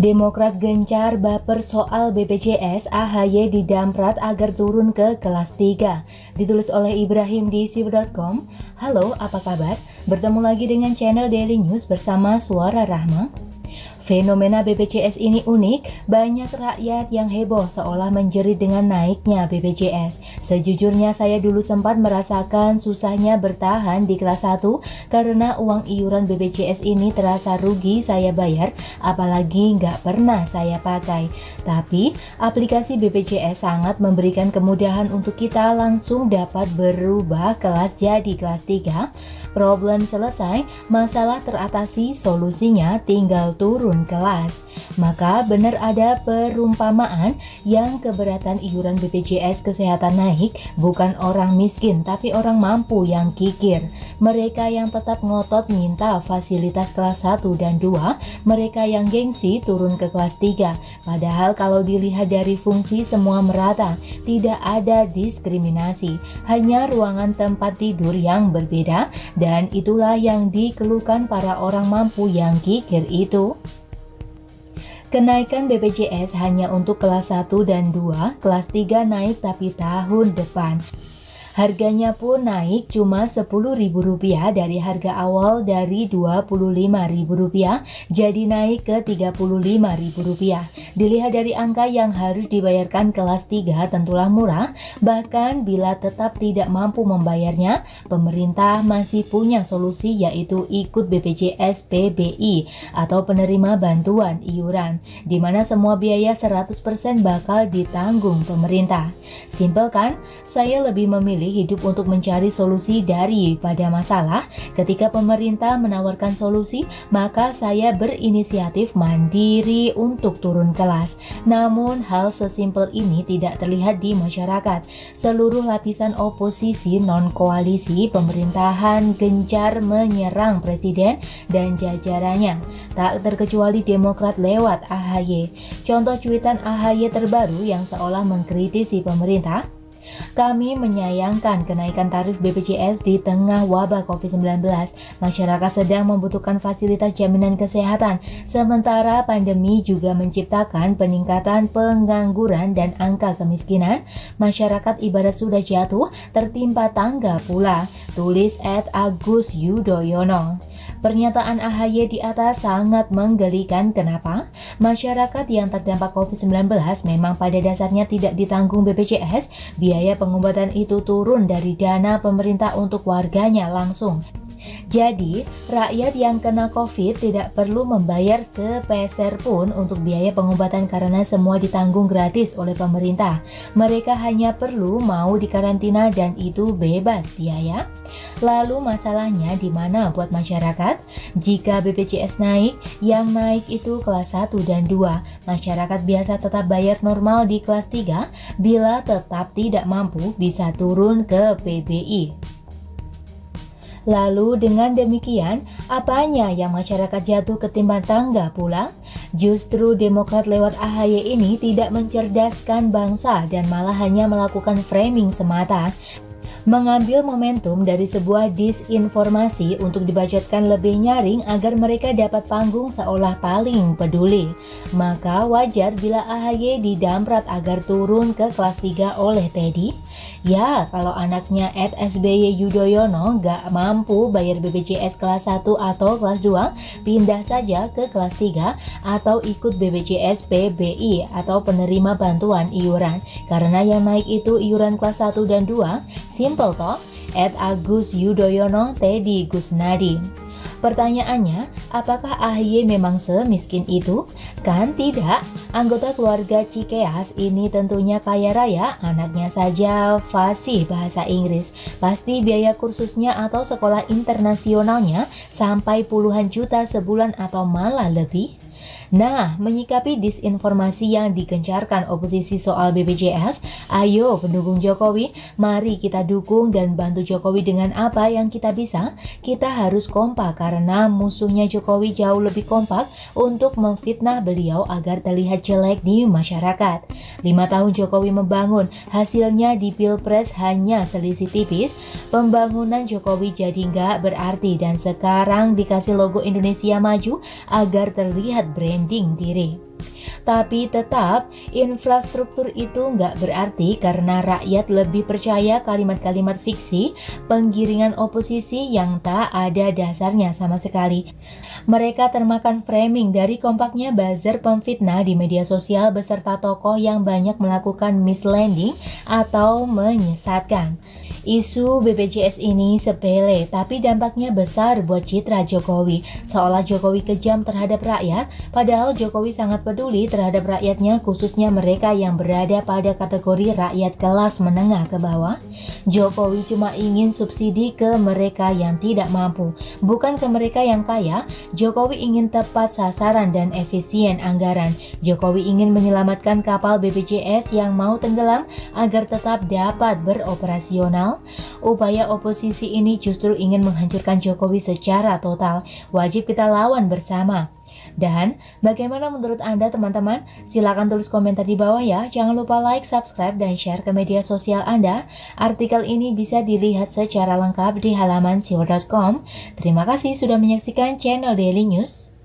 Demokrat gencar baper soal BPJS, AHY didamprat agar turun ke kelas 3. Ditulis oleh Ibrahim di siber.com. Halo, apa kabar? Bertemu lagi dengan channel Daily News bersama Suara Rahma. Fenomena BPJS ini unik, banyak rakyat yang heboh seolah menjerit dengan naiknya BPJS. Sejujurnya saya dulu sempat merasakan susahnya bertahan di kelas 1 karena uang iuran BPJS ini terasa rugi saya bayar, apalagi nggak pernah saya pakai. Tapi aplikasi BPJS sangat memberikan kemudahan untuk kita langsung dapat berubah kelas jadi kelas 3. Problem selesai, masalah teratasi, solusinya tinggal turun kelas. Maka benar ada perumpamaan yang keberatan iuran BPJS kesehatan naik bukan orang miskin tapi orang mampu yang kikir. Mereka yang tetap ngotot minta fasilitas kelas 1 dan 2, mereka yang gengsi turun ke kelas 3. Padahal kalau dilihat dari fungsi semua merata, tidak ada diskriminasi, hanya ruangan tempat tidur yang berbeda, dan itulah yang dikeluhkan para orang mampu yang kikir itu. Kenaikan BPJS hanya untuk kelas 1 dan 2, kelas 3 naik tapi tahun depan. Harganya pun naik cuma Rp10.000 dari harga awal dari Rp25.000 jadi naik ke Rp35.000. Dilihat dari angka yang harus dibayarkan kelas 3 tentulah murah, bahkan bila tetap tidak mampu membayarnya, pemerintah masih punya solusi yaitu ikut BPJS PBI atau penerima bantuan iuran, di mana semua biaya 100% bakal ditanggung pemerintah. Simpel kan? Saya lebih memilih hidup untuk mencari solusi daripada masalah. Ketika pemerintah menawarkan solusi, maka saya berinisiatif mandiri untuk turun kelas. Namun hal sesimpel ini tidak terlihat di masyarakat. Seluruh lapisan oposisi non-koalisi pemerintahan gencar menyerang presiden dan jajarannya, tak terkecuali Demokrat lewat AHY. Contoh cuitan AHY terbaru yang seolah mengkritisi pemerintah. Kami menyayangkan kenaikan tarif BPJS di tengah wabah COVID-19. Masyarakat sedang membutuhkan fasilitas jaminan kesehatan, sementara pandemi juga menciptakan peningkatan pengangguran dan angka kemiskinan. Masyarakat ibarat sudah jatuh, tertimpa tangga pula, tulis @Agus Yudhoyono. Pernyataan AHY di atas sangat menggelikan. Kenapa? Masyarakat yang terdampak COVID-19 memang pada dasarnya tidak ditanggung BPJS, biaya pengobatan itu turun dari dana pemerintah untuk warganya langsung. Jadi, rakyat yang kena COVID tidak perlu membayar sepeser pun untuk biaya pengobatan karena semua ditanggung gratis oleh pemerintah. Mereka hanya perlu mau dikarantina dan itu bebas biaya. Lalu masalahnya di mana buat masyarakat? Jika BPJS naik, yang naik itu kelas 1 dan 2. Masyarakat biasa tetap bayar normal di kelas 3, bila tetap tidak mampu bisa turun ke PBI. Lalu dengan demikian, apanya yang masyarakat jatuh ketimbang tangga pula? Justru Demokrat lewat AHY ini tidak mencerdaskan bangsa dan malah hanya melakukan framing semata. Mengambil momentum dari sebuah disinformasi untuk dibacotkan lebih nyaring agar mereka dapat panggung seolah paling peduli. Maka wajar bila AHY didamprat agar turun ke kelas 3 oleh Teddy. Ya, kalau anaknya @SBY Yudhoyono gak mampu bayar BPJS kelas 1 atau kelas 2, pindah saja ke kelas 3 atau ikut BPJS PBI atau penerima bantuan iuran. Karena yang naik itu iuran kelas 1 dan 2, simple toh, @Agus Yudhoyono Teddy Gusnadi. Pertanyaannya, apakah AHY memang semiskin itu? Kan tidak. Anggota keluarga Cikeas ini tentunya kaya raya, anaknya saja fasih bahasa Inggris. Pasti biaya kursusnya atau sekolah internasionalnya sampai puluhan juta sebulan atau malah lebih. Nah, menyikapi disinformasi yang digencarkan oposisi soal BPJS, ayo pendukung Jokowi, mari kita dukung dan bantu Jokowi dengan apa yang kita bisa. Kita harus kompak karena musuhnya Jokowi jauh lebih kompak untuk memfitnah beliau agar terlihat jelek di masyarakat. 5 tahun Jokowi membangun, hasilnya di Pilpres hanya selisih tipis. Pembangunan Jokowi jadi nggak berarti dan sekarang dikasih logo Indonesia Maju agar terlihat brand branding diri. Tapi tetap, infrastruktur itu nggak berarti karena rakyat lebih percaya kalimat-kalimat fiksi, penggiringan oposisi yang tak ada dasarnya sama sekali. Mereka termakan framing dari kompaknya buzzer pemfitnah di media sosial beserta tokoh yang banyak melakukan misleading atau menyesatkan. Isu BPJS ini sepele, tapi dampaknya besar buat citra Jokowi. Seolah Jokowi kejam terhadap rakyat, padahal Jokowi sangat peduli terhadap rakyatnya, khususnya mereka yang berada pada kategori rakyat kelas menengah ke bawah. Jokowi cuma ingin subsidi ke mereka yang tidak mampu, bukan ke mereka yang kaya. Jokowi ingin tepat sasaran dan efisien anggaran. Jokowi ingin menyelamatkan kapal BPJS yang mau tenggelam agar tetap dapat beroperasional. Upaya oposisi ini justru ingin menghancurkan Jokowi secara total. Wajib kita lawan bersama. Dan bagaimana menurut Anda teman-teman? Silahkan tulis komentar di bawah ya. Jangan lupa like, subscribe, dan share ke media sosial Anda. Artikel ini bisa dilihat secara lengkap di halaman siwo.com. Terima kasih sudah menyaksikan channel Daily News.